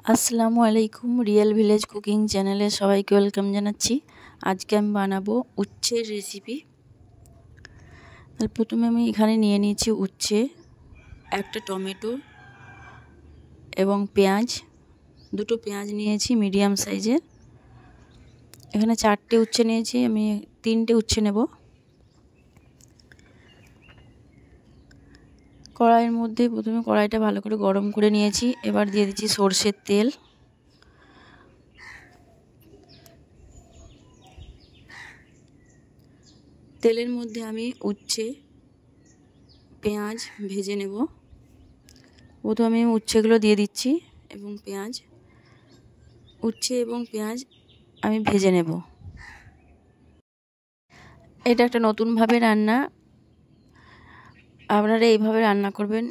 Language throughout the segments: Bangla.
আসসালামু আলাইকুম। রিয়েল ভিলেজ কুকিং চ্যানেলে সবাইকে ওয়েলকাম জানাচ্ছি। আজকে আমি বানাবো উচ্ছের রেসিপি। প্রথমে আমি এখানে নিয়ে নিয়েছি উচ্ছে, একটা টমেটো এবং পেঁয়াজ, দুটো পেঁয়াজ নিয়েছি মিডিয়াম সাইজের। এখানে 4টে উচ্ছে নিয়েছি, আমি 3টে উচ্ছে নেব। কড়াইয়ের মধ্যে প্রথমে কড়াইটা ভালো করে গরম করে নিয়েছি। এবার দিয়ে দিচ্ছি সরষের তেল। তেলের মধ্যে আমি উচ্ছে পেঁয়াজ ভেজে নেব। প্রথমে আমি উচ্ছেগুলো দিয়ে দিচ্ছি এবং উচ্ছে এবং পেঁয়াজ আমি ভেজে নেব। এটা একটা নতুনভাবে রান্না, আপনারা এইভাবে রান্না করবেন।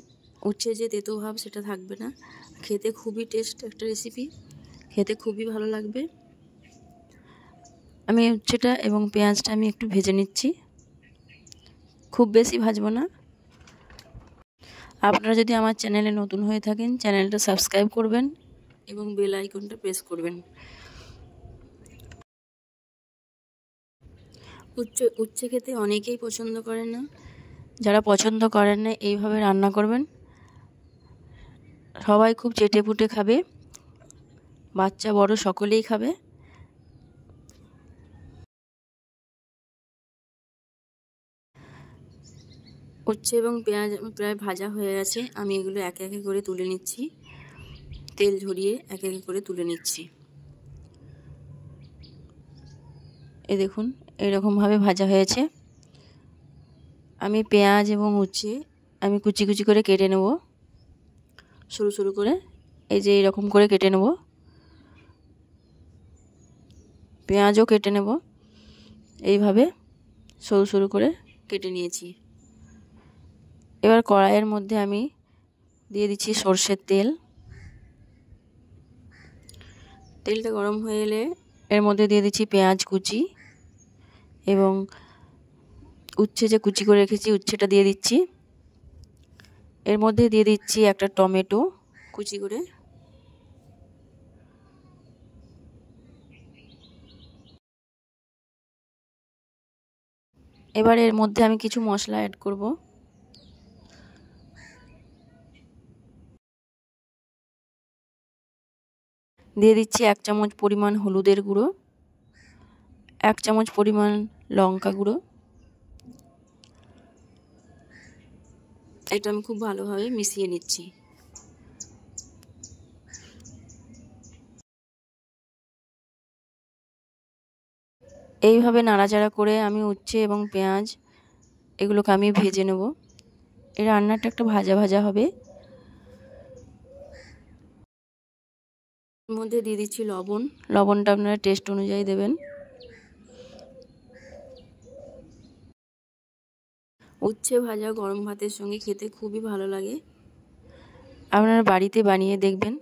উচ্ছে যে তেতো ভাব সেটা থাকবে না, খেতে খুবই টেস্ট একটা রেসিপি, খেতে খুবই ভালো লাগবে। আমি উচ্ছেটা এবং পেঁয়াজটা আমি একটু ভেজে নিচ্ছি, খুব বেশি ভাজবো না। আপনারা যদি আমার চ্যানেলে নতুন হয়ে থাকেন চ্যানেলটা সাবস্ক্রাইব করবেন এবং বেল আইকনটা প্রেস করবেন। উচ্ছে খেতে অনেকেই পছন্দ করেন না, যারা পছন্দ করেন না এইভাবে রান্না করবেন, সবাই খুব চেটেপুটে খাবে, বাচ্চা বড় সকলেই খাবে। উচ্ছে এবং পেঁয়াজ প্রায় ভাজা হয়ে গেছে, আমি এগুলো একে একে করে তুলে নিচ্ছি, তেল ঝরিয়ে একে একে করে তুলে নিচ্ছি। এই দেখুন এরকমভাবে ভাজা হয়েছে। আমি পেঁয়াজ এবং উচ্ছে আমি কুচি কুচি করে কেটে নেব, সরু সরু করে, এই যে এরকম করে কেটে নেব। পেঁয়াজও কেটে নেব, এইভাবে সরু সরু করে কেটে নিয়েছি। এবার কড়াইয়ের মধ্যে আমি দিয়ে দিচ্ছি সরষের তেল। তেলটা গরম হয়ে এলে এর মধ্যে দিয়ে দিচ্ছি পেঁয়াজ কুচি এবং উচ্ছে যে কুচি করে রেখেছি উচ্ছেটা দিয়ে দিচ্ছি। এর মধ্যে দিয়ে দিচ্ছি একটা টমেটো কুচি করে। এবার এর মধ্যে আমি কিছু মশলা অ্যাড করব। দিয়ে দিচ্ছি 1 চামচ পরিমাণ হলুদের গুঁড়ো, 1 চামচ পরিমাণ লঙ্কা গুঁড়ো। এটা আমি খুব ভালোভাবে মিশিয়ে নিচ্ছি। এইভাবে নাড়াচাড়া করে আমি উচ্ছে এবং পেঁয়াজ এগুলোকে আমি ভেজে নেব। এই রান্নাটা একটা ভাজা ভাজা হবে। এর মধ্যে দিয়ে দিচ্ছি লবণ, লবণটা আপনারা টেস্ট অনুযায়ী দেবেন। উচ্ছে ভাজা গরম ভাতের সঙ্গে খেতে খুবই ভালো লাগে, আপনারা বাড়িতে বানিয়ে দেখবেন,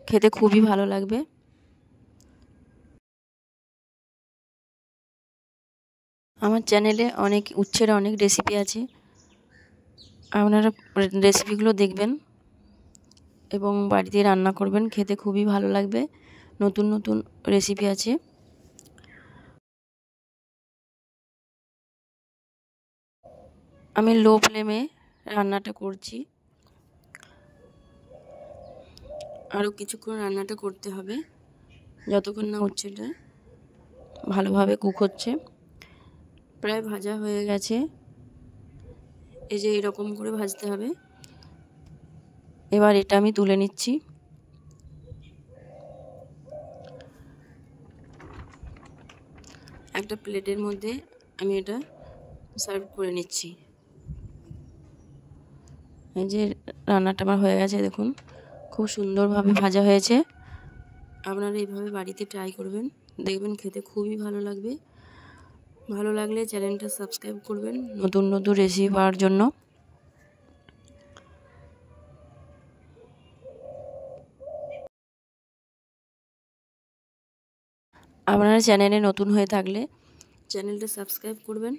খেতে খুবই ভালো লাগবে। আমার চ্যানেলে উচ্ছের অনেক রেসিপি আছে, আপনারা রেসিপিগুলো দেখবেন এবং বাড়িতে রান্না করবেন, খেতে খুবই ভালো লাগবে। নতুন নতুন রেসিপি আছে। আমি লো ফ্লেমে রান্নাটা করছি, আরও কিছুক্ষণ রান্নাটা করতে হবে, যতক্ষণ না উচ্ছেটা ভালোভাবে কুক হচ্ছে। প্রায় ভাজা হয়ে গেছে, এই যে এরকম করে ভাজতে হবে। এবার এটা আমি তুলে নিচ্ছি। একটা প্লেটের মধ্যে আমি এটা সার্ভ করে নিচ্ছি। এই যে রান্নাটা আমার হয়ে গেছে, দেখুন খুব সুন্দরভাবে ভাজা হয়েছে। আপনারা এইভাবে বাড়িতে ট্রাই করবেন, দেখবেন খেতে খুবই ভালো লাগবে। ভালো লাগলে চ্যানেলটা সাবস্ক্রাইব করবেন নতুন নতুন রেসিপি পাওয়ার জন্য। আপনারা চ্যানেলে নতুন হয়ে থাকলে চ্যানেলটা সাবস্ক্রাইব করবেন।